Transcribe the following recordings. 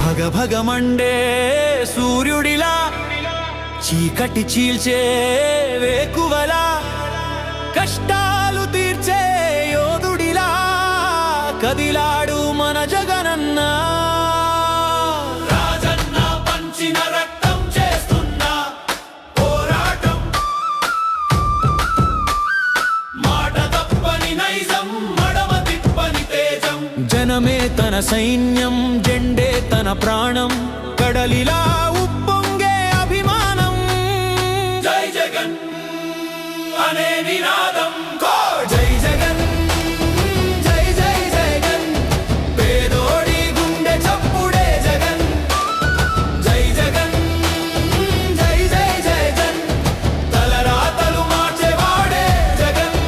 భగభగమండే సూర్యుడిలా చీకటి చీల్చే వేకువలా కష్టాలు తీర్చే యోధుడిలా కదిలాడు మన జగనన్న. రాజన్న పంచిన రక్తం చేస్తున్న పోరాటం, మాట తప్పని నైజం, మడమ తిప్పని తేజం. జనమే తన సైన్యం, జెండే తన ప్రాణం, కడలిలా ఉప్పొంగే అభిమానం. జై జగన్ అనే నినాదం, జై జగన్, జై జై జగన్, పేదోడి గుండె చప్పుడే జగన్. జై జగన్, జై జై జగన్, తలరాతలు మార్చేవాడే జగన్.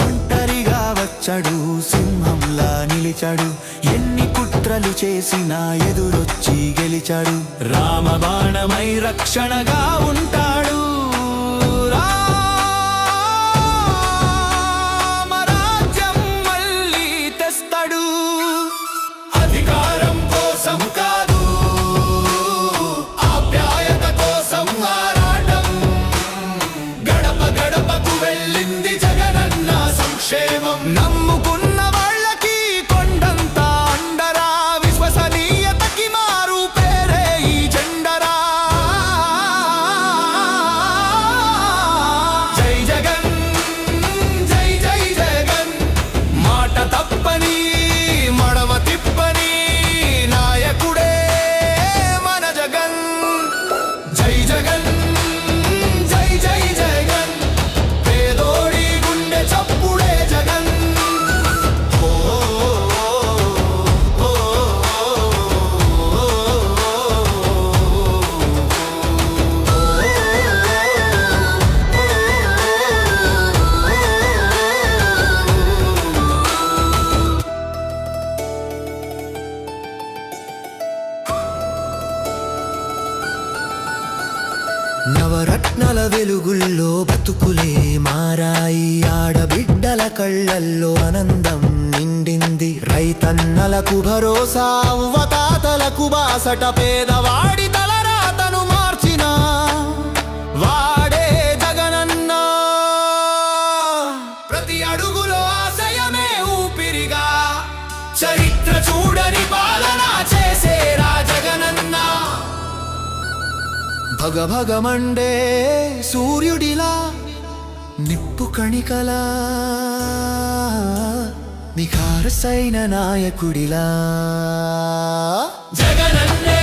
ఒంటరిగా వచ్చాడు, సింహంలా నిలిచాడు, ఎన్ని కుట్రలు చేసినా ఎదురొచ్చి గెలిచాడు. రామబాణమై రక్షణగా ఉంటాడు, రామరాజ్యం మళ్ళీ తెస్తాడు. అధికారం కోసం కాదు, ఆప్యాయత కోసం ఆరాటం. గడప గడపకు వెళ్ళింది జగనన్న సంక్షేమం. నమ్ముకున్న వాళ్ళకి కొండంత అండరా, విశ్వసనీయతకి మారు పేరే ఈ జెండరా. జై జగన్, జై జై జగన్, మాట తప్పని మడమ తిప్పని నాయకుడే మన జగన్. జై జగన్, జై జై జగన్, పేదోడి గుండె చప్పుడే జగన్. ఓ ఓ నవరత్నాల వెలుగుల్లో బతుకులే మారాయి, ఆడబిడ్డల కళ్ళల్లో ఆనందం నిండింది. రైతన్నలకు భరోసా, అవ్వతాతలకు బాసట, పేదవాడి తలరాతను మార్చిన వాడే జగనన్న. ప్రతి అడుగులో ఆశయమే ఊపిరిగా, చరిత్ర చూడని పాలన చేసేరా జగనన్న. భగభగమండే సూర్యుడిలా, నిప్పు కణికలా, నిఖారసైన నాయకుడిలా జగనన్నే